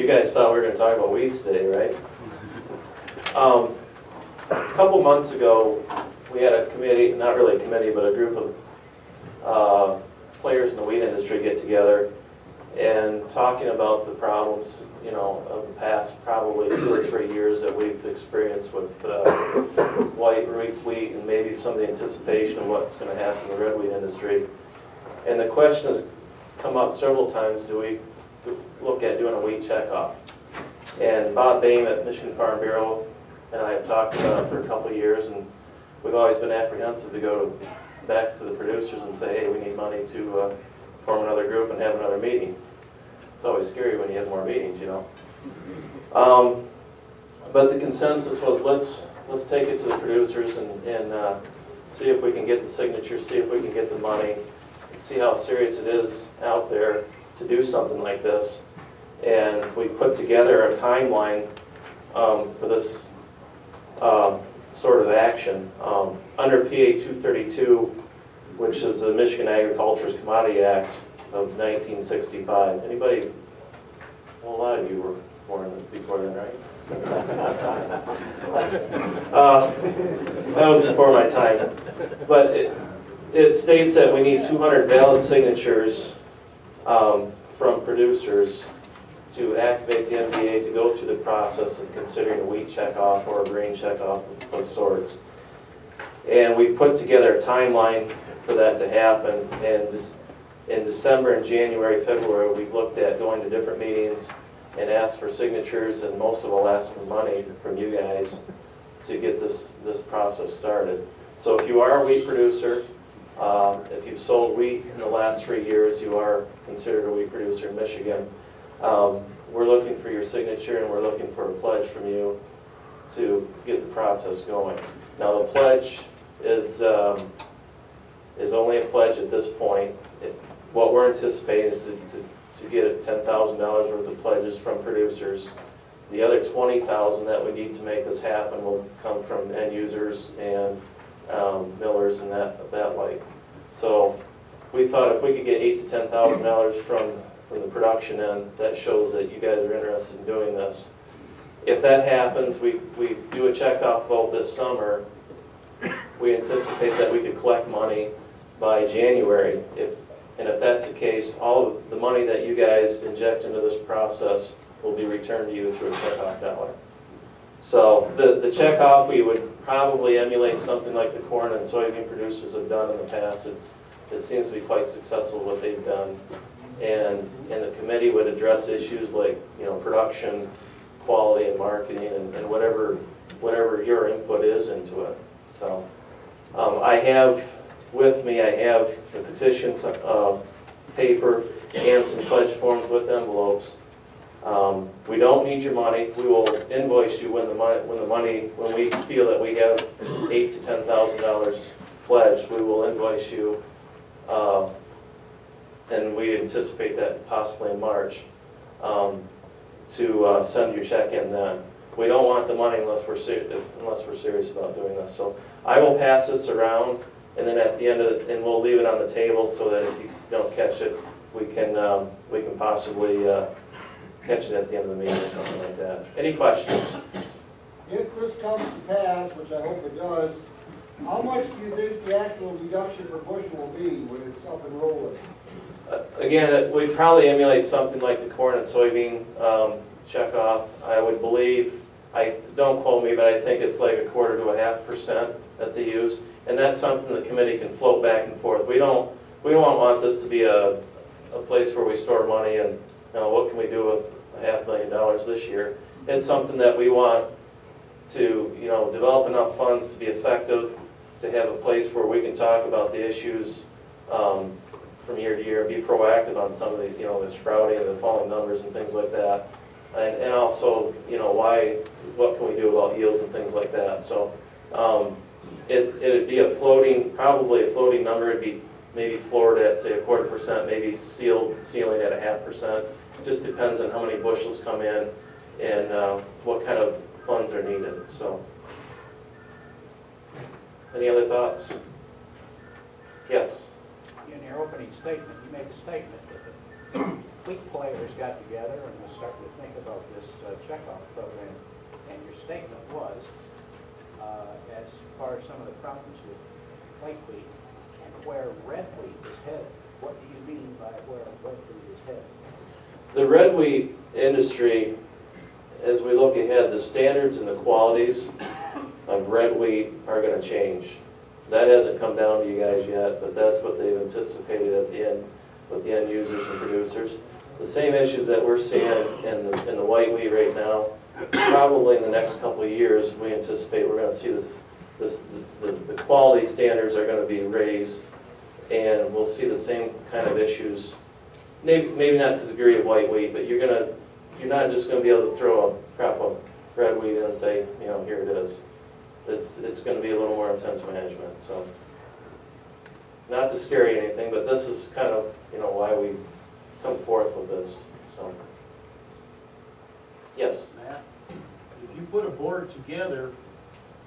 You guys thought we were going to talk about weeds today, right? A couple months ago, we had a committee, not really a committee, but a group of players in the weed industry get together and talking about the problems, you know, of the past probably 2 or 3 years that we've experienced with white wheat and maybe some of the anticipation of what's going to happen in the red wheat industry. And the question has come up several times, do we look at doing a wheat checkoff? And Bob Bain at Michigan Farm Bureau and I have talked about it for a couple of years, and we've always been apprehensive to go back to the producers and say, hey, we need money to form another group and have another meeting. It's always scary when you have more meetings, you know. But the consensus was let's take it to the producers and see if we can get the signatures, see if we can get the money, and see how serious it is out there to do something like this. And we've put together a timeline for this sort of action. Under PA 232, which is the Michigan Agriculture's Commodity Act of 1965. Anybody, well, a lot of you were born before then, right? That was before my time. But it states that we need 200 valid signatures from producers to activate the MDA to go through the process of considering a wheat checkoff or a grain checkoff of sorts. And we've put together a timeline for that to happen. And in December and January, February, we've looked at going to different meetings and asked for signatures, and most of all asked for money from you guys to get this process started. So if you are a wheat producer, if you've sold wheat in the last 3 years, you are considered a wheat producer in Michigan. We're looking for your signature, and we're looking for a pledge from you to get the process going. Now the pledge is only a pledge at this point. What we're anticipating is to get $10,000 worth of pledges from producers. The other $20,000 that we need to make this happen will come from end users and millers and that like. So we thought if we could get $8,000 to $10,000 from the production end, that shows that you guys are interested in doing this. If that happens, we do a checkoff vote this summer. We anticipate that we could collect money by January. And if that's the case, all of the money that you guys inject into this process will be returned to you through a checkoff dollar. So the checkoff, we would probably emulate something like the corn and soybean producers have done in the past. It seems to be quite successful what they've done. And the committee would address issues like, you know, production, quality, and marketing, and whatever your input is into it. So I have with me, I have the petition paper and some pledge forms with envelopes. We don't need your money. We will invoice you when we feel that we have $8,000 to $10,000 pledged. We will invoice you. And we anticipate that possibly in March, to send your check in then. We don't want the money unless we're serious about doing this. So I will pass this around, and then at the end of it, and we'll leave it on the table so that if you don't catch it, we can possibly catch it at the end of the meeting or something like that. Any questions? If this comes to pass, which I hope it does, how much do you think the actual deduction per bushel will be when it's up and rolling? Again, we'd probably emulate something like the corn and soybean checkoff. I would believe, don't quote me, but I think it's like 1/4 to 0.5% that they use, and that's something the committee can float back and forth. We don't want this to be a place where we store money and, you know, what can we do with $500,000 this year. It's something that we want to, you know, develop enough funds to be effective, to have a place where we can talk about the issues from year to year, be proactive on some of the, you know, the sprouting and the falling numbers and things like that, and also, you know, what can we do about yields and things like that. So it'd be probably a floating number. It'd be maybe floored at, say, 1/4%, maybe ceiling at 0.5%. It just depends on how many bushels come in and what kind of funds are needed. So, any other thoughts? Yes. In your opening statement, you made a statement that fleet players got together and was starting to think about this checkoff program, and your statement was, as far as some of the problems with white wheat and where red wheat is headed. What do you mean by where red wheat is headed? The red wheat industry, as we look ahead, the standards and the qualities of red wheat are going to change. That hasn't come down to you guys yet, but that's what they've anticipated at the end with the end users and producers. The same issues that we're seeing in the white wheat right now, probably in the next couple of years, we anticipate we're going to see the quality standards are going to be raised, and we'll see the same kind of issues. Maybe not to the degree of white wheat, but you're not just going to be able to throw a crop of red wheat in and say, you know, here it is. It's going to be a little more intense management. So, not to scare you anything, but this is kind of, you know, why we come forth with this. So, yes. Matt, if you put a board together,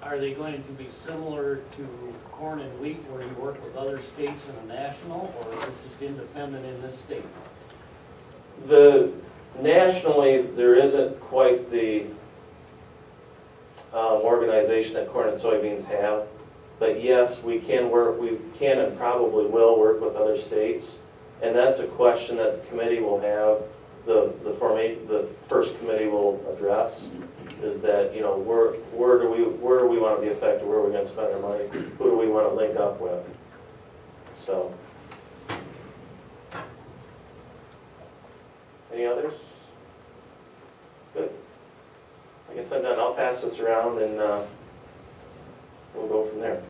are they going to be similar to corn and wheat, where you work with other states in a national, or is it just independent in this state? Nationally, there isn't quite the organization that corn and soybeans have, but yes, we can and probably will work with other states, and that's a question that the committee will have. The first committee will address is that, you know, where do we want to be effective? Where are we going to spend our money? Who do we want to link up with? So, any others? Good. I guess I'm done. I'll pass this around and we'll go from there.